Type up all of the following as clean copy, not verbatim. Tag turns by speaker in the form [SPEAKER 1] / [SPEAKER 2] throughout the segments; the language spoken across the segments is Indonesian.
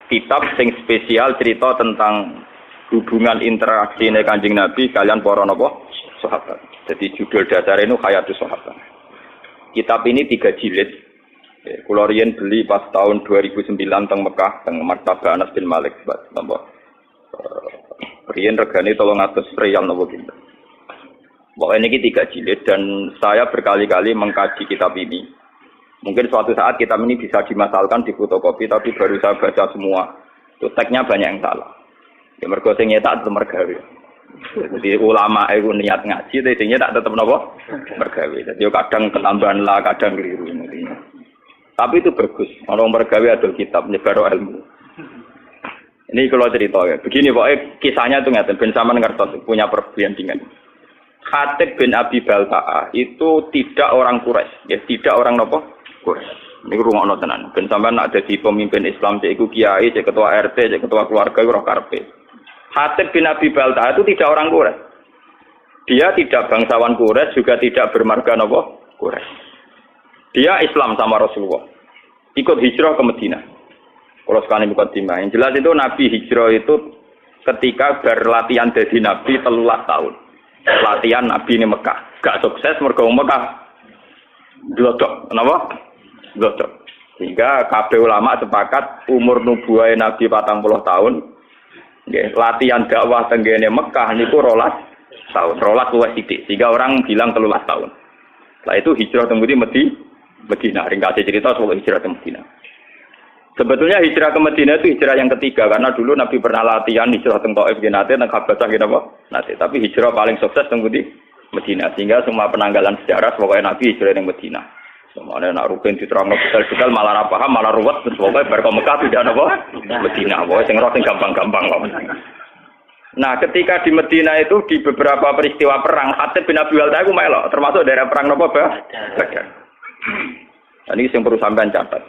[SPEAKER 1] kitab sing spesial cerita tentang hubungan interaksi Kanjeng Nabi kalian para napa sahabat. Jadi judul dasar ini Hayatus Sahabat. Kitab ini 3 jilid. Kula riyen beli pas tahun 2009 teng Mekah teng Maktabah Anas bin Malik napa. Riyen regane 300 riyal napa pinten. Pokoknya ini 3 jilid dan saya berkali-kali mengkaji kitab ini. Mungkin suatu saat kitab ini bisa dimasalkan di fotokopi, tapi baru saya baca semua. Itu teksnya banyak yang salah. Ya mergo sing nyetak tetep mergawe. Jadi ulama itu niat ngaji, tapi sing nyetak tetep napa? Mergawe. Jadi kadang ketambahan lah, kadang keliru intinya. Tapi itu bagus. Orang mergawe adol kitab nyebar ilmu. Ini kalau cerita ya. Begini pokoknya kisahnya itu ngeten ben sampean ngertos punya perbandingan. Khatib bin Abi Balta'ah itu tidak orang Quraisy, ya tidak orang napa? Quraisy. Niku rungokno tenan. Ben sampean nak dadi pemimpin Islam cek iku kiai, cek ketua RT, cek ketua keluarga ora karepe. Khatib bin Abi Balta'ah itu tidak orang Quraisy. Dia tidak bangsawan Quraisy, juga tidak bermarga napa? Quraisy. Dia Islam sama Rasulullah. Ikut hijrah ke Madinah. Kalau sekali mukadimah. Yang jelas itu Nabi hijrah itu ketika berlatihan jadi Nabi 13 tahun. Latihan Nabi ini Mekah. Gak sukses mergo Mekah. Glodok. Kenapa? Glodok. Sehingga kabeh ulama sepakat umur nubuwah Nabi 40 tahun. Nggih, latihan dakwah tenggene Mekah niku 12 tahun. 12 luwih sithik. Sehingga orang bilang 13 tahun. Setelah itu hijrah teng Madinah. Ringkasnya cerita soal hijrah ke Madinah. Sebetulnya hijrah ke Madinah itu hijrah yang ketiga karena dulu Nabi pernah latihan hijrah teng Thaif nate teng Habasah apa? Nate, tapi hijrah paling sukses teng Madinah sehingga semua penanggalan sejarah pokoknya Nabi hijrah teng Madinah. Semuanya nak rugen diterangno detail-detail malah ora paham, malah ruwet terus pokoke bar ke Mekah tidak apa? Madinah, pokoke sing roh sing gampang-gampang kok. Nah, ketika di Madinah itu di beberapa peristiwa perang, Khatib bin Abi Balta'ah iku melok, termasuk daerah perang napa, Badar. Ini yang perlu sampean catat.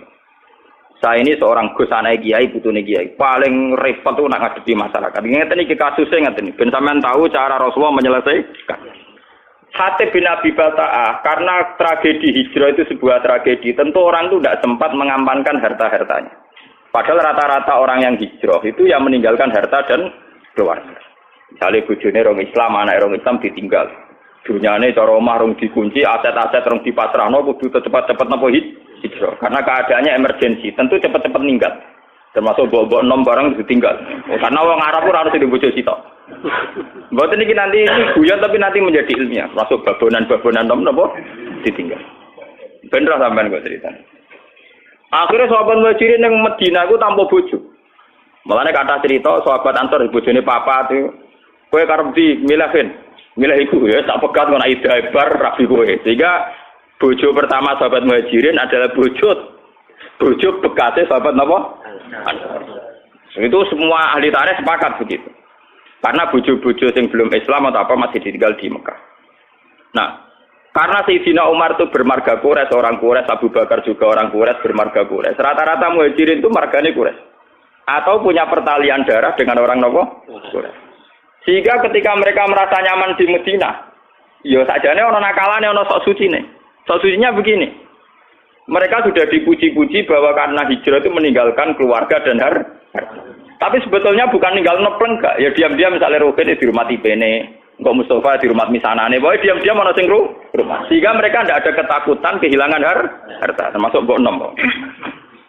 [SPEAKER 1] Saya ini seorang gus anak kiai, putune kiai. Paling repot tuh nak ngadepi masyarakat. Ngeten iki kasusnya ngeten. Ben sampean tahu cara Rasulullah menyelesaikan. Khatib bin Abi Balta'ah karena tragedi hijrah itu sebuah tragedi. Tentu orang itu tidak sempat mengamankan harta-hartanya. Padahal rata-rata orang yang hijrah itu yang meninggalkan harta dan keluarga. Misalnya bojone orang Islam, anak orang Islam ditinggal. Dunyane cara omah rong dikunci, aset-aset rong dipasrahno kudu cepat-cepat napa hijrah. Karena keadaannya emergensi, tentu cepat-cepat ninggal. Termasuk bawa-bawa nom barang ditinggal. Karena wong Arab ora harus dibojo sitok. Mboten iki nanti guyon tapi nanti menjadi ilmiah. Masuk babonan-babonan nom napa ditinggal. Bener sampean kok ceritane. Akhirnya sahabat Muhajirin yang Madinah itu tanpa bojo. Malahnya kata cerita sahabat Ansor bojone papa itu kowe karep di milih iku ya tak pegat ngono ida bar rabi kowe. Sehingga bojo pertama sahabat Muhajirin adalah bojo bekasnya sahabat napa? Ansor. Itu semua ahli tarikh sepakat begitu. Karena bojo-bojo yang belum Islam atau apa masih ditinggal di Mekah. Nah, karena Sayyidina Umar itu bermarga Quraisy, orang Quraisy, Abu Bakar juga orang Quraisy bermarga Quraisy. Rata-rata Muhajirin itu margane Quraisy. Atau punya pertalian darah dengan orang napa? Quraisy. Sehingga ketika mereka merasa nyaman di Madinah, ya sajane ana nakalane ana sok sucine. Sok sucinya begini. Mereka sudah dipuji-puji bahwa karena hijrah itu meninggalkan keluarga dan harta. Tapi sebetulnya bukan ninggal nepleng gak. Ya diam-diam misalnya Rukin di rumah Tibene, Engkau Mustafa di rumah Misanane, pokoknya diam-diam ana sing rumah. Sehingga mereka tidak ada ketakutan kehilangan harta, termasuk Mbok Nom.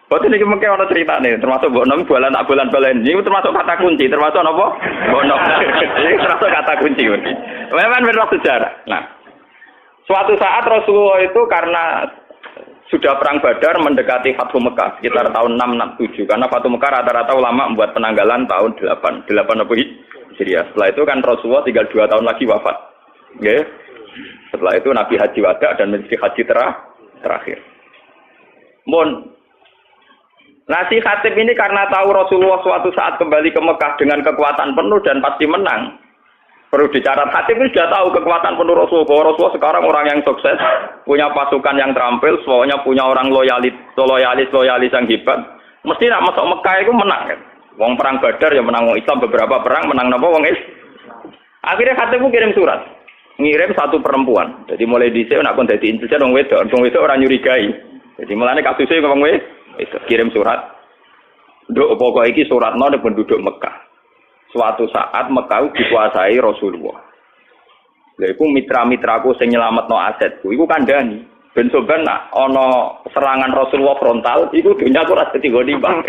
[SPEAKER 1] Boten iki mengke ana critane, termasuk Mbok Nom bulan tak bulan-bulan. Ini termasuk kata kunci, termasuk napa? Mbok Nom. Ini termasuk kata kunci iki. Memang benar sejarah. Nah, suatu saat Rasulullah itu karena sudah perang Badar mendekati Fathu Mekah sekitar tahun 667 karena Fathu Mekah rata-rata ulama membuat penanggalan tahun 8 apa Hijriah. Setelah itu kan Rasulullah tinggal 2 tahun lagi wafat. Okay? Setelah itu Nabi haji wada dan menjadi haji terakhir. Nah si Khatib ini karena tahu Rasulullah suatu saat kembali ke Mekah dengan kekuatan penuh dan pasti menang. Perlu dicatat, Khatib ini sudah tahu kekuatan penuh Rasulullah. Bahwa Rasulullah sekarang orang yang sukses, punya pasukan yang terampil, semuanya punya orang loyalis yang hebat. Mesti nak masuk Mekah itu menang kan. Wong perang Badar ya menang wong Islam, beberapa perang menang napa wong Islam. Akhirnya Khatib kirim surat. Ngirim satu perempuan. Jadi mulai dhisik nek kon dadi intelijen wong wedok ora nyurigai. Jadi mulane kasusé wong wedok kirim surat. Nduk pokok iki suratno ning penduduk Mekah. Suatu saat Mekah dikuasai Rasulullah. Lha iku mitra-mitraku sing nyelametno asetku iku kandhani. Ben soban nak ana serangan Rasulullah frontal iku dunyaku ora dadi gonimbang.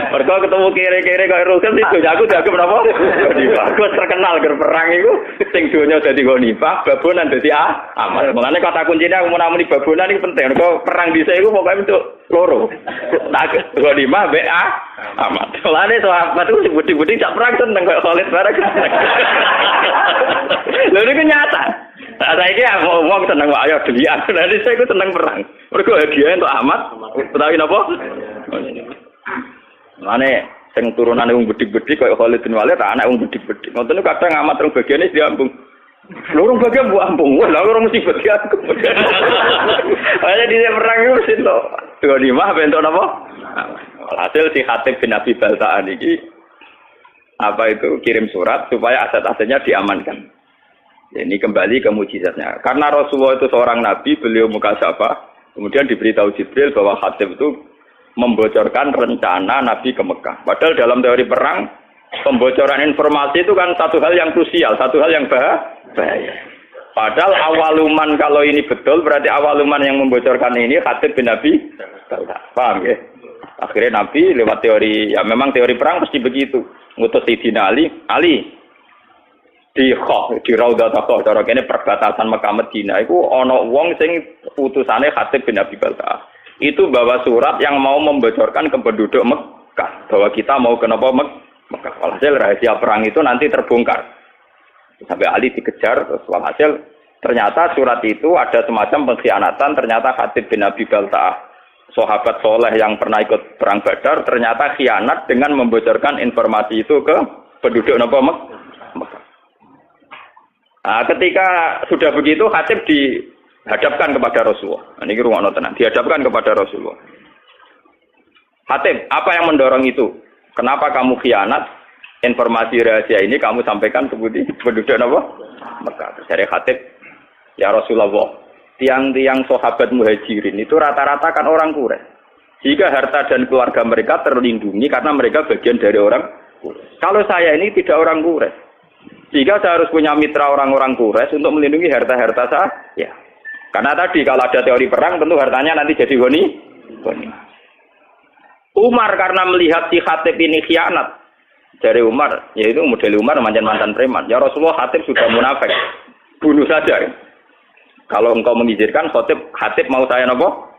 [SPEAKER 1] Mergo ketemu kere-kere kaya Rasul iki dunyaku dianggap napa? Gonimbang. Aku terkenal ger perang iku sing donya dadi gonimbang, babonan dadi aman. Mulane kata kuncine aku menamuni babonan iki penting. Mergo perang dhisik iku pokoke untuk loro. Tak gonimbang mbek aman. Mulane sahabat itu budi-budi sak perang seneng kaya Khalid bareng. Lha niku nyata. Saiki wong seneng wae ayo delian. Nanti saya ku seneng perang. Mergo hadiah untuk Ahmad. Utawi napa? Mane sing turunane wong bedik-bedik kaya Khalid bin Walid anak wong bedik-bedik. Ngoten kadang Ahmad rong bagiane diambung. Lurung bagian bu ambung. Wah, lha ora mesti bagian. Ana di perang iku mesti to. 25 bentuk napa? Hasil si Khatib bin Abi Balta'an iki apa itu kirim surat supaya aset-asetnya diamankan. Ini kembali ke mukjizatnya. Karena Rasulullah itu seorang nabi, beliau mukasyafah, kemudian diberitahu Jibril bahwa Khatib itu membocorkan rencana Nabi ke Mekah. Padahal dalam teori perang, pembocoran informasi itu kan satu hal yang krusial, satu hal yang bahaya. Padahal awaluman kalau ini betul, berarti awaluman yang membocorkan ini Khatib bin Abi. Paham ya? Akhirnya Nabi lewat teori, ya memang teori perang pasti begitu. Ngutus Sayyidina Ali di Raudhatul Khoh, cara kene perbatasan Mekah Madinah iku ana wong sing utusane Khatib bin Abi Balta'ah. Itu bawa surat yang mau membocorkan ke penduduk Mekah bahwa kita mau ke Mekah. Walhasil rahasia perang itu nanti terbongkar. Sampai Ali dikejar, terus walhasil ternyata surat itu ada semacam pengkhianatan. Ternyata Khatib bin Abi Balta'ah, sahabat soleh yang pernah ikut perang Badar, ternyata khianat dengan membocorkan informasi itu ke penduduk Mekah. Nah, ketika sudah begitu, Khatib dihadapkan kepada Rasulullah. Nah, ini ruang tenang. Dihadapkan kepada Rasulullah. Khatib, apa yang mendorong itu? Kenapa kamu khianat? Informasi rahasia ini kamu sampaikan ke penduduk Mekah. Dari Khatib, ya Rasulullah, tiang-tiang sahabat muhajirin itu rata-rata kan orang Quraisy. Jika harta dan keluarga mereka terlindungi karena mereka bagian dari orang Quraisy. Kalau saya ini tidak orang Quraisy. Jika saya harus punya mitra orang-orang Quraisy untuk melindungi harta-harta saya, ya. Karena tadi kalau ada teori perang, tentu hartanya nanti jadi goni. Umar karena melihat si Khatib ini khianat, dari Umar, yaitu model Umar mantan preman. Ya Rasulullah, Khatib sudah munafik, bunuh saja. Kalau engkau mengizinkan, Khatib mau saya nopo?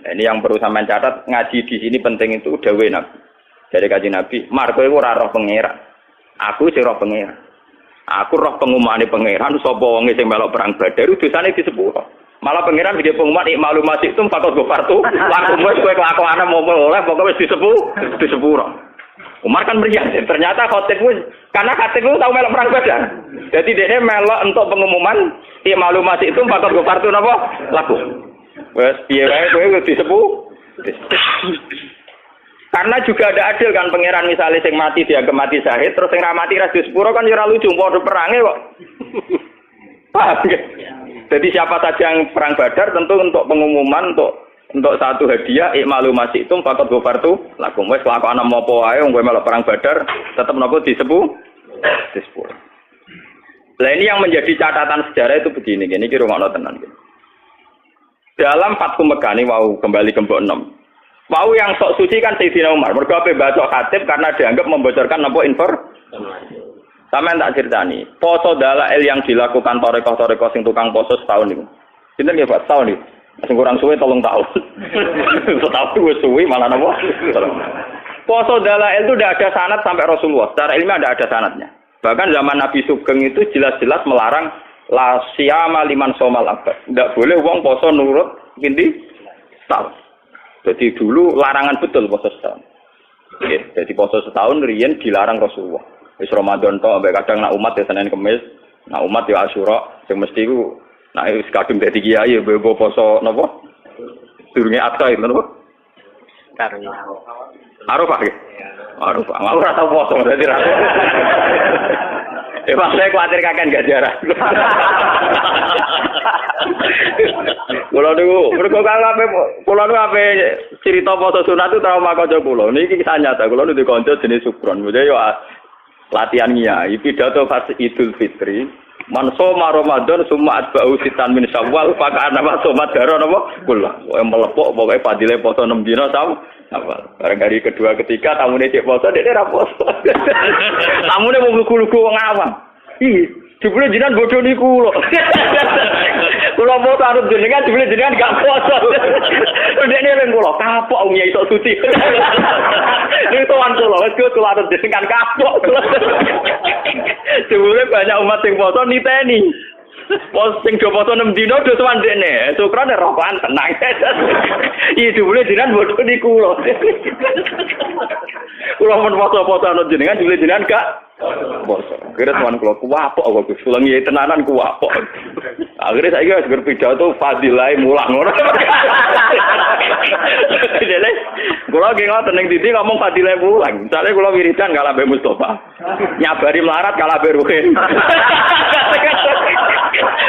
[SPEAKER 1] Ini yang perlu sampean catat, ngaji di sini penting itu dawuh Nabi. Dari kaji Nabi, Marko itu ora roh pangeran. Aku sing roh pangeran. Aku roh pengumumane pangeran sapa wonge sing melok perang Badar dosane disepuro. Malah pangeran iki pengumuman ikmalu masih itu fakot gofartu. Laku wis kowe kelakuane mau oleh pokoke wis disepuro. Umar kan meriah. Ternyata Khatib wis karena Khatib itu tahu melok perang Badar. Jadi dia melok untuk pengumuman ikmalu masih itu fakot gofartu napa? Laku. Wes piye wae kowe disepuro. Karena juga ada adil kan pangeran misalnya sing mati dia mati syahid terus sing ra mati ra disepuro kan ora lucu padha perange kok. Paham ya? Jadi siapa saja yang perang Badar tentu untuk pengumuman untuk satu hadiah ikmalu masih itu fakot gofartu lakum wis lakon ana apa wae wong kowe melok perang Badar tetep napa disepuro. Lah ini yang menjadi catatan sejarah itu begini iki rungokno tenan iki. Dalam Fathu Mekah ini mau kembali ke Mbok 6. Mau yang sok suci kan Sayyidina Umar. Mergo ape baca Khatib karena dianggap membocorkan apa informasi. Sampeyan tak ceritani, poso dalail yang dilakukan torekoh-torekoh sing tukang poso setahun niku. Sinten nggih Pak, setahun niku. Sing kurang suwe 3 tahun. Setahun wis suwe malah napa? Poso dalail itu tidak ada sanad sampai Rasulullah. Secara ilmiah tidak ada sanadnya. Bahkan zaman Nabi Sugeng itu jelas-jelas melarang la siyama liman somal abad. Tidak boleh wong poso nurut pinti setahun. Jadi dulu larangan betul poso setahun. Jadi poso setahun riyen dilarang Rasulullah. Wis Ramadan tok ambek kadang nak umat ya Senin Kamis, nak umat ya Asyura, sing mesti iku nak wis kadung dadi kiai bebo poso napa? Durunge Adha itu napa? Arafah nggih. Arafah. Aku ora tau poso dadi ra. Mas saya khawatir kakek gak jarak. Kulo niku mergo kulo niku ape cerita poso sunat itu trauma kanca kulo. Niki kisah nyata. Kulo niku kanca jenis Sukron. Mule yo latihan nyai pidato pas Idul Fitri. Man soma Ramadan summa atba'u sitan min Syawal fa ana somat daro napa kula. Melepok pokoke padile poso 6 dina apa? Bareng hari kedua ketiga tamune cek poso dekne ra poso. Tamune mau lugu-lugu wong awam. Ih, jebule jenengan bodho niku lho. Kula mau arep jenengan jebule jenengan gak poso. Dekne ning kula kapok wong iso suci. Niku tuan kula, wis kula arep jenengan kapok. Jebule banyak umat sing poso niteni. Pos sing do foto 6 dino do tuan dekne. Syukrane rokokan tenang. Iki jebule jenengan bodho niku lho. Kula mun foto-foto ana jenengan jebule jenengan gak poso. Kira tuan kula kuwapok kok Gus. Kula ngiyi tenanan kuwapok. Akhire saiki wis berpidato fadilah mulang ngono. Dene kula ge ngoten ning titi ngomong fadilah mulang. Misale kula wiridan kalah Mbak Mustofa. Nyabari melarat kalah Mbak Ruhin.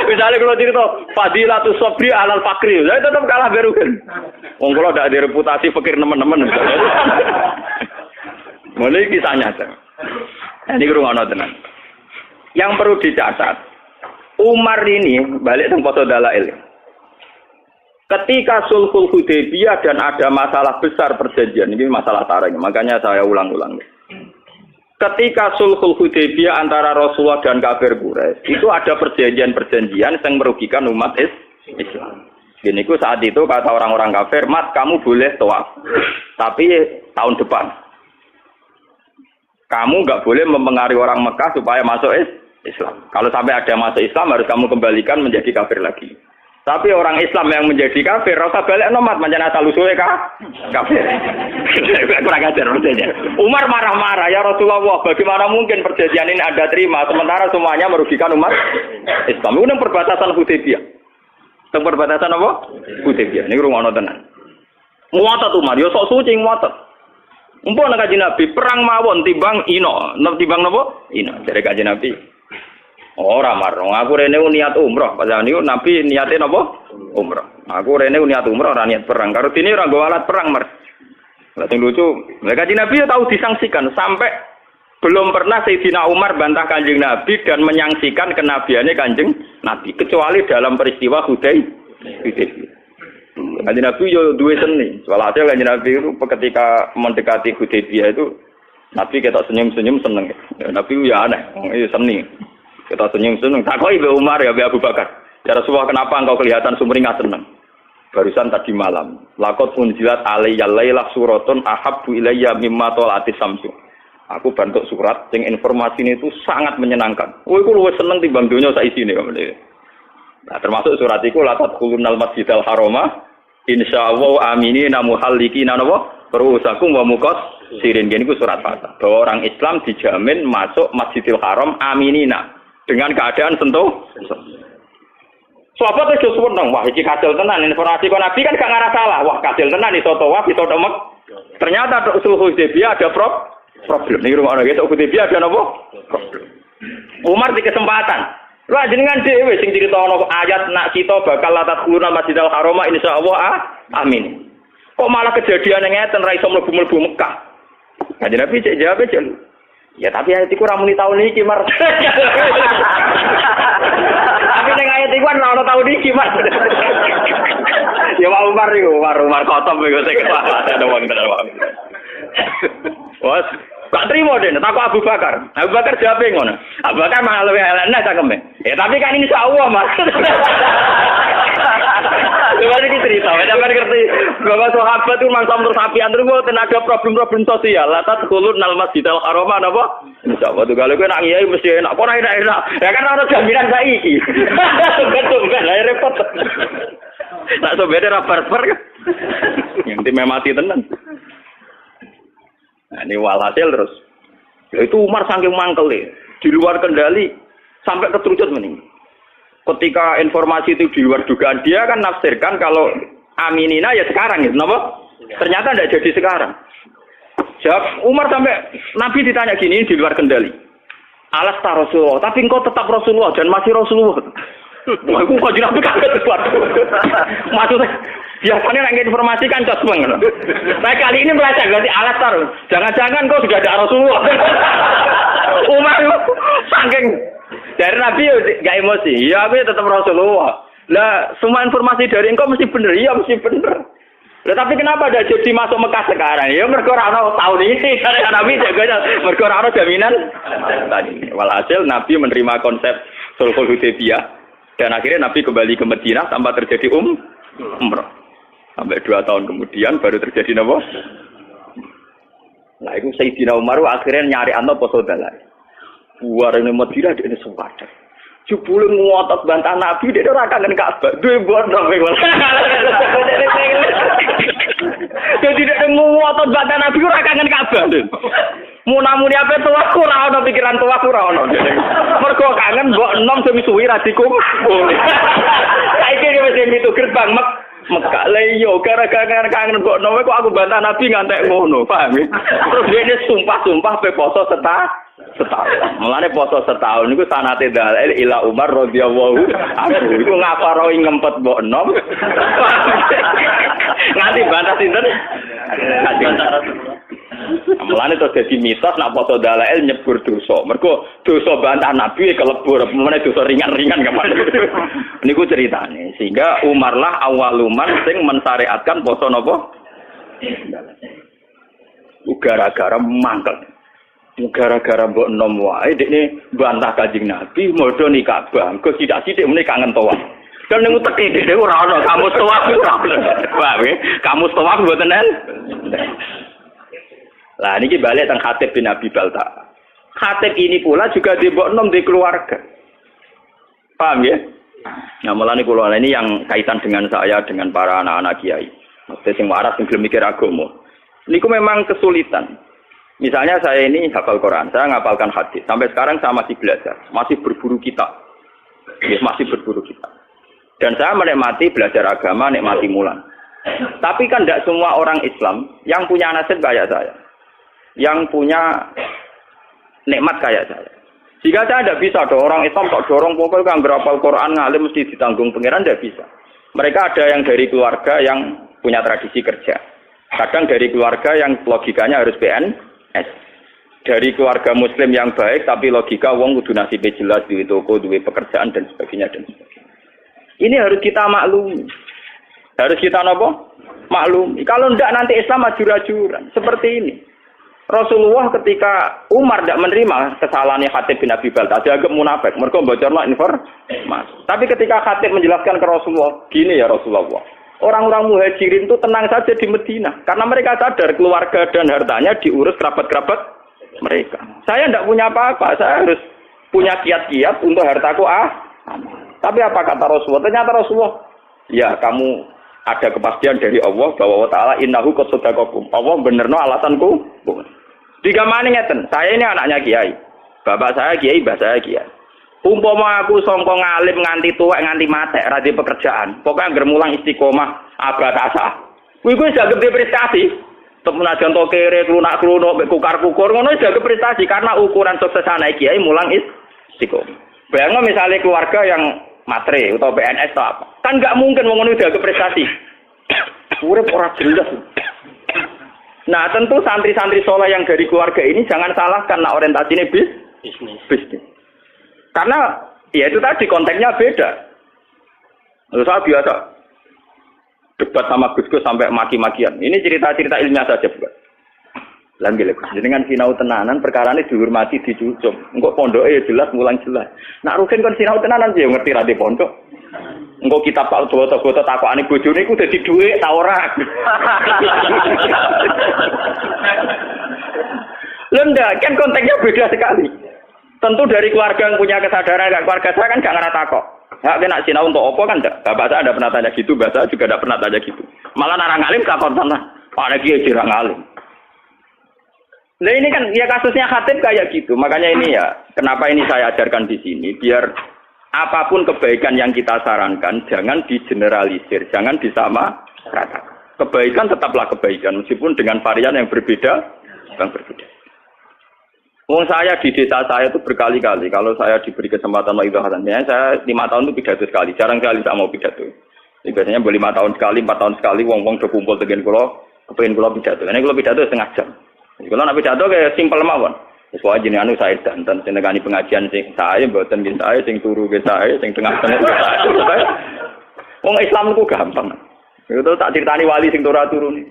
[SPEAKER 1] Misalnya kalau cerita Fadilatus Sabri alal fakri, saya tetap kalah berukan. Wong kalau tidak ada reputasi fakir teman-teman. Mulai kisahnya saja. Ini kurang tenan. Yang perlu dicatat, Umar ini balik teng foto dalail. Ketika Sulhul Hudaybiyah dan ada masalah besar perjanjian, ini masalah tarik, makanya saya ulang-ulang. Ketika Sulhul Hudaybiyah antara Rasulullah dan kafir Quraisy, itu ada perjanjian-perjanjian yang merugikan umat Islam. Jadi saat itu kata orang-orang kafir, "Mas, kamu boleh tawaf, tapi tahun depan kamu nggak boleh mempengaruhi orang Mekah supaya masuk Islam. Kalau sampai ada masuk Islam harus kamu kembalikan menjadi kafir lagi." Tapi orang Islam yang menjadi kafir, rasa balik nomat macam asal usulnya kafir. Kurang ajar maksudnya. Umar marah-marah, ya Rasulullah, bagaimana mungkin perjanjian ini Anda terima, sementara semuanya merugikan umat Islam. Itu yang perbatasan Hudaybiyah. Yang perbatasan apa? Hudaybiyah. Ini rumah tenan. Muatat Umar, ya sok suci muatat. Umpama Kanjeng Nabi perang mawon timbang timbang napa? Ino. Dari Kanjeng Nabi. Ora marung, aku rene niat umroh. Padahal niku Nabi niate napa? Umroh. Aku rene niat umroh ora niat perang. Karo dene ora nggo alat perang, Mar. Lah sing lucu, Kanjeng Nabi tahu disangsikan sampai belum pernah Sayyidina Umar bantah Kanjeng Nabi dan menyangsikan kenabiannya Kanjeng Nabi kecuali dalam peristiwa Hudaybiyah. Kanjeng Nabi yo duwe seni. Walhasil Kanjeng Nabi itu ketika mendekati Hudaybiyah itu Nabi ketok senyum-senyum seneng. Nabi ya aneh, itu seni. Kita senyum-senyum. Takoi Mbak Umar ya Mbak Abu Bakar. Ya Rasulullah, kenapa engkau kelihatan sumringah senang? Barusan tadi malam. Laqad unzilat alayya lailah suratun ahabbu ilayya mimma tala'atis samsu. Aku bantuk surat yang informasi ini itu sangat menyenangkan. Oh, aku luwih seneng timbang donya sak isine kok. Nah, termasuk surat iku la tadkhulunal masjidal harama insyaallah aminina muhallikina napa? Perusakum wa muqassirin. Ini surat Fatah. Bahwa orang Islam dijamin masuk Masjidil Haram aminina. Dengan keadaan sentuh. Sahabat itu seneng, wah iki kasil tenan informasi kok Nabi kan gak ngarah salah. Wah kasil tenan iso tawaf iso demek. Ternyata Sulhul Hudaybiyah ada problem. Ning rumah ana Sulhul Hudaybiyah ada napa? Problem. Umar di kesempatan. Lah jenengan dhewe sing critakno ayat nak kita bakal latat khuluna Masjidil Haram insyaallah amin. Kok malah kejadian ngeten ra iso mlebu-mlebu Mekah. Kanjeng Nabi cek jawab aja. Ya tapi ayat iku ra muni taun iki, Mar. Tapi ning ayat iku ora taun iki, Mar. Ya Pak Umar iku, Umar kotom iku sing ada wong tenan. Wes, gak trimo den, takok Abu Bakar. Abu Bakar jawab ngono. Abu Bakar malah luwih elek cakeme. Ya tapi kan insyaallah, Mas. Coba iki cerita, sampeyan ngerti bahwa sahabat itu mangsa tersapian terus tenaga problem-problem sosial. Latat khulun nal masjidal haram napa? Insyaallah tuh kalau kowe nak ngiyai mesti enak, kok ora enak. Ya kan ana jaminan saiki. Betul kan, lah repot. Tak sobede ra barbar kan. Yang tim mati tenan. Nah, ini walhasil terus. Ya itu Umar saking mangkele, di luar kendali sampai keterucut meninggal. Ketika informasi itu di luar dugaan, dia kan nafsirkan kalau aminina ya sekarang gitu, kenapa? Ternyata tidak jadi sekarang. Jawab Umar sampai Nabi ditanya gini di luar kendali. alas ta Rasulullah, tapi engkau tetap Rasulullah dan masih Rasulullah. Wah, aku kok Nabi kaget sesuatu. Maksudnya biasanya nggak informasi kan cosmeng. Nah kali ini merasa berarti alas tar. Jangan-jangan kau sudah ada Rasulullah. Umar saking dari Nabi nggak emosi. Ya aku tetap Rasulullah. Lah semua informasi dari engkau mesti bener. Iya mesti bener. Lah tapi kenapa ada jadi masuk Mekah sekarang? Ya mergo ora ono tahun ini karena Nabi jaga mergo ora ono jaminan tadi. Walhasil Nabi menerima konsep Sulhul Hudaybiyah dan akhirnya Nabi kembali ke Madinah tanpa terjadi umrah. Sampai 2 tahun kemudian baru terjadi napa? Nah itu Sayyidina Umar akhirnya nyari anto poso dalan. Buarane Madinah dene sewadar. Jebule ngotot bantah Nabi dia ora kangen Ka'bah. Duwe bodoh kowe. Jadi dia ngotot bantah Nabi ora kangen Ka'bah. Munamuni apa tuaku ora ono pikiran tuaku ora ono. Mergo kangen mbok enom suwi-suwi ra dikumpul. Saiki wis mitu gerbang Mekah lha iya gara-gara kangen mbok enom kok aku bantah Nabi ngantek ngono, paham ya? Terus dia sumpah-sumpah pe poso setahun. Mulane poso setahun niku sanate dalil ila Umar radhiyallahu anhu. Iku ngaparo ngempet mbok enom. Nganti bantah sinten? Mulane terus dadi mitos nak poso dalail nyebur dosa. Mergo dosa bantah Nabi kelebur, meneh dosa ringan-ringan kemana. Niku ceritane. Sehingga Umar lah awaluman sing mensyariatkan poso napa? Gara-gara mangkel. Gara-gara mbok enom wae dekne bantah Kanjeng Nabi modho ni Ka'bah. Engko sithik-sithik meneh kangen tawaf. Dan ning teki dhewe ora ono kamus tawaf ora. Wah, kamus tawaf mboten en. Lah niki balik teng Khatib bin Abi Balta. Khatib ini pula juga di mbok enom di keluarga. Paham ya? Nah, mulane kula ini yang kaitan dengan saya dengan para anak-anak kiai. Maksudnya sing waras sing gelem mikir agama. Niku memang kesulitan. Misalnya saya ini hafal Quran, saya ngapalkan hadis. Sampai sekarang saya masih belajar, masih berburu kitab. Ya, masih berburu kitab. Dan saya menikmati belajar agama, nikmati mulan. Tapi kan tidak semua orang Islam yang punya nasib kayak saya. Yang punya nikmat kayak saya. Jika saya tidak bisa, orang Islam kok dorong pokoknya kan berapal Quran, ngalim mesti ditanggung pangeran, tidak bisa. Mereka ada yang dari keluarga yang punya tradisi kerja. Kadang dari keluarga yang logikanya harus PNS. Dari keluarga muslim yang baik, tapi logika wong kudu nasibnya jelas, duwe toko, duwe pekerjaan, dan sebagainya, dan sebagainya. Ini harus kita maklumi. Harus kita apa? Maklumi. Kalau tidak nanti Islam ajur-ajuran. Seperti ini. Rasulullah ketika Umar tidak menerima kesalahannya Khatib bin Abi Balta, dianggap munafik. Mereka bocorlah informasi. Tapi ketika Khatib menjelaskan ke Rasulullah, gini ya Rasulullah, orang-orang muhajirin itu tenang saja di Madinah. Karena mereka sadar keluarga dan hartanya diurus kerabat-kerabat mereka. Saya tidak punya apa-apa. Saya harus punya kiat-kiat untuk hartaku. Tapi apa kata Rasulullah? Ternyata Rasulullah, ya kamu ada kepastian dari Allah bahwa Allah Ta'ala innahu qad sadaqakum. Allah benerno alasanku. Digamane ngeten, saya ini anaknya kiai. Bapak saya kiai, mbah saya kiai. Umpama aku sangka ngalim nganti tuwek nganti matek ra di pekerjaan, pokoke anggere mulang istiqomah abad asah. Kuwi wis dianggap prestasi. Temenajan to kere klunak-klunuk mek kukar-kukur ngono wis dianggap prestasi karena ukuran sukses anak kiai mulang istiqomah. Bayangno misalnya keluarga yang matre atau PNS atau apa. Kan enggak mungkin wong ngono dianggap prestasi. Urip ora jelas. Nah, tentu santri-santri soleh yang dari keluarga ini jangan salahkan nak orientasinya bisnis. Karena ya itu tadi konteksnya beda. Lalu saya biasa debat sama Gus-Gus sampai maki-makian. Ini cerita-cerita ilmiah saja bukan. Lambil Gus. Dengan sinau tenanan perkara ini dihormati dicucuk. Engkau pondok ya jelas mulang jelas. Nak rugen kan sinau tenanan sih ngerti ra di pondok. Engkau kitab Pak foto-foto takokane bojone iku dadi dhuwit ta ora. Lenda kan konteksnya beda sekali. Tentu dari keluarga yang punya kesadaran, keluarga saya kan gak ngerti takok. Ya kena sinau untuk apa kan enggak. Bapak saya ada pernah tanya gitu, bapak saya juga ada pernah tanya gitu. Malah narang alim takon sana. Pak Kiai jirang alim. Nah ini kan ya kasusnya Khatib kayak gitu. Makanya ini ya, kenapa ini saya ajarkan di sini biar apapun kebaikan yang kita sarankan jangan digeneralisir, jangan disamaratakan. Kebaikan tetaplah kebaikan meskipun dengan varian yang berbeda, Wong saya di desa saya itu berkali-kali kalau saya diberi kesempatan mau ibadatan, saya 5 tahun itu pidato sekali, jarang sekali saya mau pidato. Jadi biasanya 5 tahun sekali, 4 tahun sekali, wong-wong do kumpul tegen kula, kepengin kula pidato. Ini kula pidato setengah jam. Jadi kalau nak pidato kayak simpel mawon. Wis wae jenenge saya danten senengani pengajian sing saya mboten nggih saya sing turu nggih saya sing tengah-tengah nggih saya. Wong Islam niku gampang. Itu tak critani wali sing turu ni.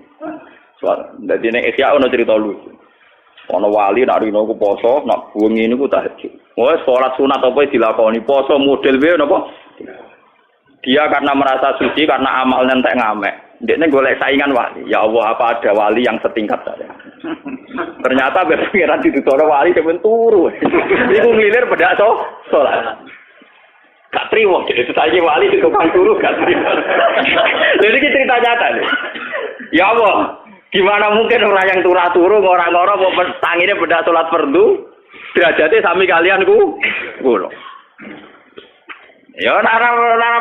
[SPEAKER 1] Soal dadi nek Ihya ono cerita lucu. Ono wali nak rino ku poso, nak wengi niku tahajud. Wes salat sunat apa dilakoni, poso model wae napa? Dia karena merasa suci karena amalnya entek ngamek. Ndekne golek saingan wali. Ya Allah, apa ada wali yang setingkat saya? Ternyata pengiran dituturo wali sampeyan turu. Iku ngilir bedak salat. Gak trimo, jadi saiki wali di tukang turu gak trimo. Jadi iki cerita nyata nih. Ya Allah, gimana mungkin orang yang turu ngora-ngora mau tangine bedak salat fardu, derajate sami kalian kulo. Ya ora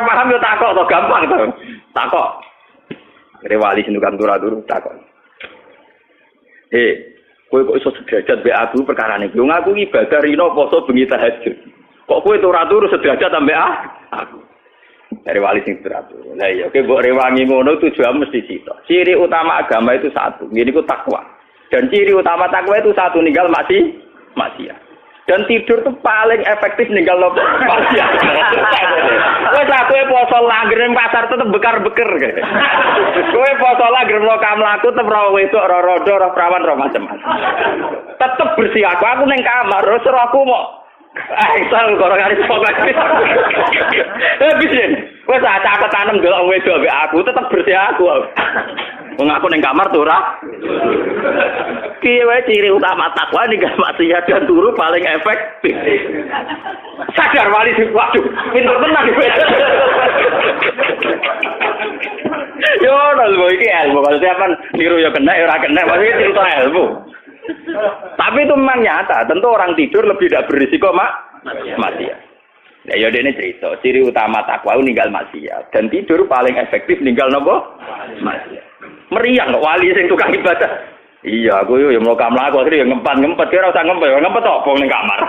[SPEAKER 1] paham yo takok to gampang to. Takok. Rewali sing tukang turu takok. Kowe kok iso sederajat mbek aku perkarane. Yo ngaku ibadah rino poso bengi tahajud. Kok kowe turu sederajat ambek aku. Dari wali sing teratur. Lah iya oke mbok rewangi ngono tujuan mesti sito. Ciri utama agama itu satu. Ngene iku takwa. Dan ciri utama takwa itu satu ninggal maksiat. Dan tidur itu paling efektif ninggal maksiat. Wes aku poso langgere pasar tetep bekar-beker kae. Kowe poso langgere mlaku tetep ora wedok, ora rodo, ora prawan, ora macam-macam. Tetep bersih aku ning kamar, terus aku mau isal karo kali pokok. Bisin. Wes tak tanam delok wedok mbek aku tetep bersih aku. Wong aku ning kamar tuh ora. Piye wae ciri utama takwa ning maksiat dan turu paling efektif. Sadar wali sing waduh, pinter tenan iki. Yo lho iki ilmu kalau siapan niru ya kena ora kena pasti cerita ilmu. Tapi itu memang nyata, tentu orang tidur lebih tidak berisiko maksiat. Ya dene cerita, ciri utama takwa ninggal maksiat dan tidur paling efektif ninggal napa? Maksiat. Meriang kok wali sing tukang ibadah. Iya, aku yo mlaku akhire yo ngempet ora usah ngempet opo ning kamar.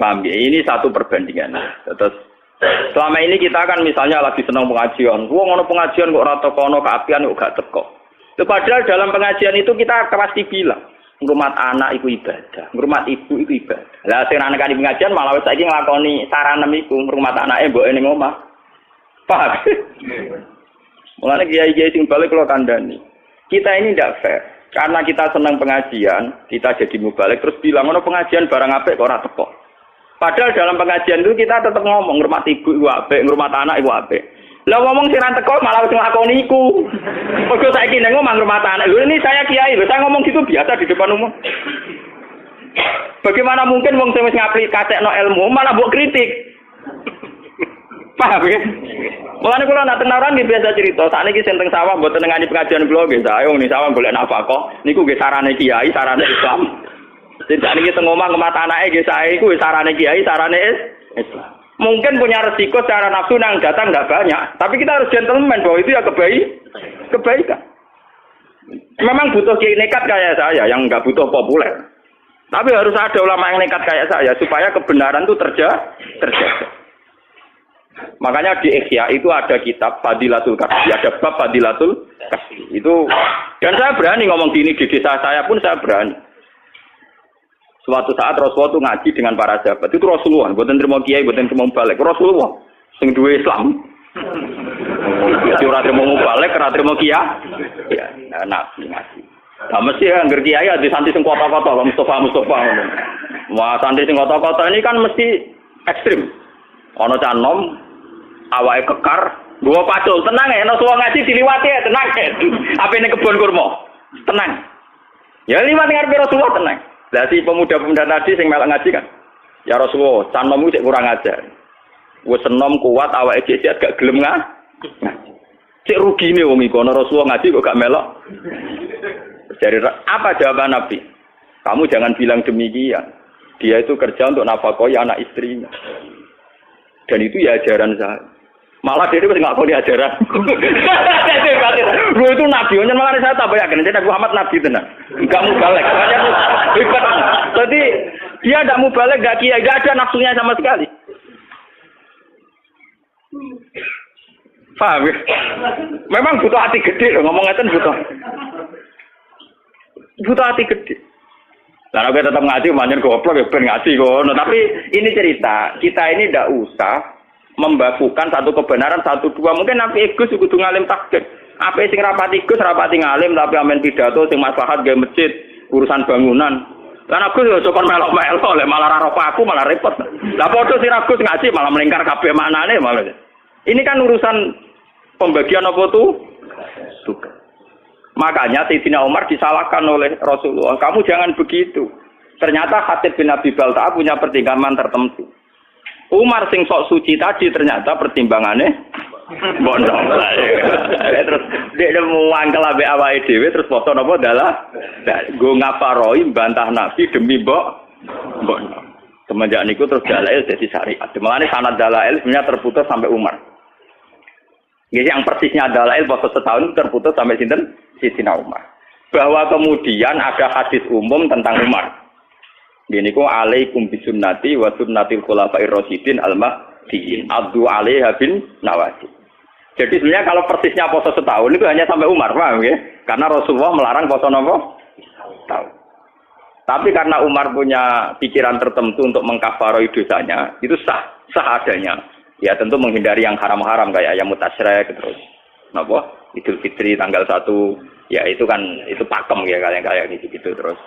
[SPEAKER 1] Paham ya? Ini satu perbandingan. Terus selama ini kita kan misalnya lagi senang pengajian. Wong ngono pengajian kok ora tekono keapian kok gak teko. Padahal dalam pengajian itu kita pasti bilang, ngrumat anak iku ibadah, ngrumat ibu iku ibadah. Lah sing anak di pengajian malah wis saiki nglakoni saranem iku ngrumat anake mboke ning omah. Paham? Mulane kiai-kiai sing balik kula kandhani. Kita ini ndak fair. Karena kita senang pengajian, kita jadi mubalik terus bilang ono pengajian barang apik kok ora teko. Padahal dalam pengajian itu kita tetap ngomong ngrumat ibu iku apik, ngrumat anak iku apik. Lah ngomong sing ra teko malah wis nglakoni iku. Mergo saiki ning omah ngrumat anak. Lho ini saya kiai, lho saya ngomong gitu biasa di depan umum. Bagaimana mungkin wong sing wis ngaplikasekno ilmu malah mbok kritik? Paham ya? Mulane kula nak tenaran nggih biasa cerita, sakniki sing teng sawah mboten ngani pengajian kula nggih, saya wong ning sawah golek nafkah. Niku nggih sarane kiai, sarane Islam. Sing sakniki teng omah ngemat anake nggih sae iku sarane kiai, sarane Islam. Mungkin punya resiko secara nafsu yang datang nggak banyak, tapi kita harus gentleman bahwa itu ya kebaikan. Memang butuh kiai nekat kayak saya yang nggak butuh populer, tapi harus ada ulama yang nekat kayak saya supaya kebenaran itu terjaga. Makanya di Ihya itu ada kitab Fadilatul Kasbi, ada bab Fadilatul Kasbi itu, dan saya berani ngomong gini di desa saya pun saya berani. Suatu saat Rasulullah itu ngaji dengan para sahabat. Itu Rasulullah, buatan terima kiai, buatan terima balik. Rasulullah, sing duwe Islam. Jadi orang terima balik, orang terima kiai. Ya, nabi ngaji. Nah, mesti anggar kiai ada santri sing kota-kota, Mustafa. Wah, santri sing kota-kota ini kan mesti ekstrim. Ono canom, awake kekar, gua pacul, tenang ya. Rasulullah ngaji diliwati ya, tenang ya. Apa ini kebun kurma? Tenang. Ya liwat ngarepe Rasulullah tenang. Lah si pemuda-pemuda tadi sing melok ngaji kan. Ya Rasulullah, canommu cek kurang ajar. Wis enom kuat awake dhewe gak gelem ngaji. Cek rugine wong iku ana Rasulullah ngaji kok gak melok. Jadi apa jawaban Nabi? Kamu jangan bilang demikian. Dia itu kerja untuk nafkahi anak istrinya. Dan itu ya ajaran saya. Malah dia itu nggak koni ajaran. Lu itu nabi, malah saya tambah yakin. Jadi Muhammad nabi tenan. Enggak mubalek. Jadi dia tidak mubalek, enggak kiai, enggak ada nafsunya sama sekali. Paham ya? Memang butuh hati gede loh, ngomong ngeten butuh hati gede. Karena kita tetap ngaji, manjen goblok ya ben ngaji kok. Nah, tapi ini cerita, kita ini tidak usah membakukan satu kebenaran, satu dua. Mungkin nanti Gus kudu ngalim takdir. Apa sing rapati Gus, rapati ngalim, tapi amen pidato sing maslahat gawe masjid, urusan bangunan. Karena Gus yo sokon melok-melok, malah ra aku malah repot. Lah padha sing Gus ngaji malah melingkar kabeh maknane malah. Ini kan urusan pembagian apa tuh? Tugas. Makanya Sayyidina Umar disalahkan oleh Rasulullah. Kamu jangan begitu. Ternyata Khatib bin Abi Balta'a punya pertimbangan tertentu. Umar sing sok suci tadi ternyata pertimbangannya bondo. Terus dia mau angkel ambek awake dhewe terus foto napa dalah go ngaparoi bantah Nabi demi bondo. Semenjak niku terus dalail jadi syariat. Mulane sanad dalail sebenarnya terputus sampai Umar. Jadi yang persisnya dalail waktu setahun terputus sampai sinten? Sayyidina Umar. Bahwa kemudian ada hadis umum tentang Umar. Gini ku alaikum bisunnati wa sunnatil khulafa'ir rasyidin al-mahdiyyin. Abdu alaiha bin nawajid. Jadi sebenarnya kalau persisnya puasa setahun itu hanya sampai Umar, paham ya? Karena Rasulullah melarang puasa napa? Tahun. Tapi karena Umar punya pikiran tertentu untuk mengkafaroi dosanya, itu sah adanya. Ya tentu menghindari yang haram-haram kayak ayam mutasyrik terus. Napa? Idul Fitri tanggal 1, ya itu kan itu pakem ya kayak gitu terus.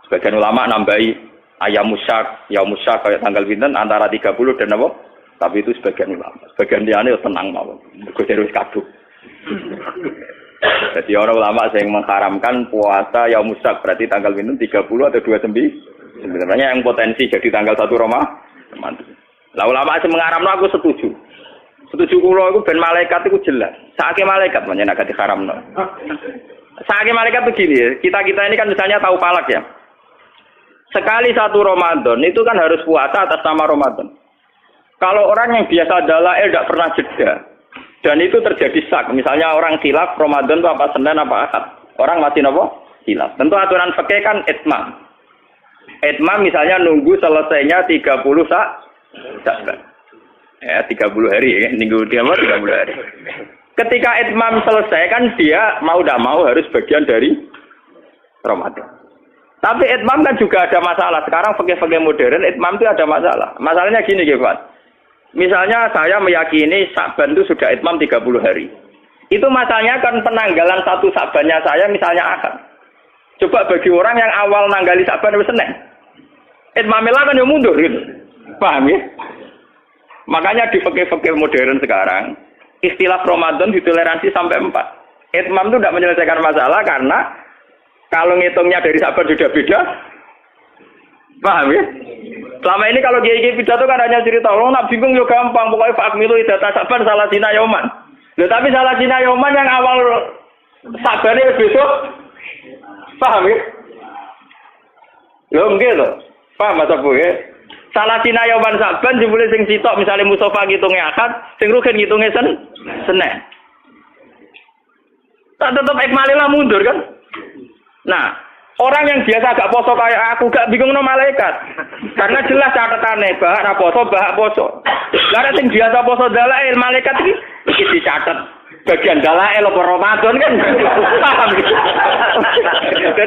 [SPEAKER 1] Sebagian ulama nambahi ayam musyak kayak tanggal pinten antara 30 dan apa? Tapi itu sebagian ulama. Sebagian liyane tenang mawon. Mergo terus kaduk. Jadi orang ulama yang mengharamkan puasa yaum musyak berarti tanggal pinten 30 atau 29. Sebenarnya yang potensi jadi tanggal 1 Ramadan. Lah ulama sing mengharamno aku setuju. Setuju kula iku ben malaikat iku jelas. Saake malaikat menyen agak diharamno. Saake malaikat tuh gini ya. Kita ini kan misalnya tahu palak ya. Sekali 1 Ramadan itu kan harus puasa atas nama Ramadan. Kalau orang yang biasa dalail tidak pernah jeda. Dan itu terjadi sak. Misalnya orang khilaf Ramadan itu apa Senin apa Ahad. Orang masih apa? Khilaf. Tentu aturan fikih kan itmam. Itmam misalnya nunggu selesainya 30 Sya'ban. Ya 30 hari ya, minggu dia mau 30 hari. Ketika itmam selesai kan dia mau tidak mau harus bagian dari Ramadan. Tapi itmam kan juga ada masalah. Sekarang fikih-fikih modern itmam itu ada masalah. Masalahnya gini Pak. Misalnya saya meyakini Sya'ban itu sudah itmam 30 hari. Itu masalahnya kan penanggalan 1 Sya'bannya saya misalnya akan. Coba bagi orang yang awal nanggali Sya'ban itu Senin. Itmamnya kan yang mundur gitu. Paham ya? Makanya di fikih-fikih modern sekarang, istilah Ramadan ditoleransi sampai 4. Itmam itu tidak menyelesaikan masalah karena kalau ngitungnya dari Sya'ban sudah beda. Paham ya? Selama ini kalau kiai-kiai pidato kan hanya cerita, lo nak bingung yo gampang, pokoknya Pak Milu data Sya'ban salah dina yoman. Loh tapi salah dina yoman yang awal Sya'ban itu besok. Paham ya? Loh enggak loh. Paham Mas Abu ya? Salah dina yoman Sya'ban jebule sing sitok misalnya Mustofa ngitunge Ahad, sing Ruhin ngitunge Senin. Tak tetep ikmalilah mundur kan? Nah, orang yang biasa gak poso kayak aku gak bingung no malaikat. Karena jelas catatannya bahak ra poso, bahak poso. Lah sing biasa poso dalail malaikat iki dicatat bagian dalail apa Ramadan kan. Paham gitu.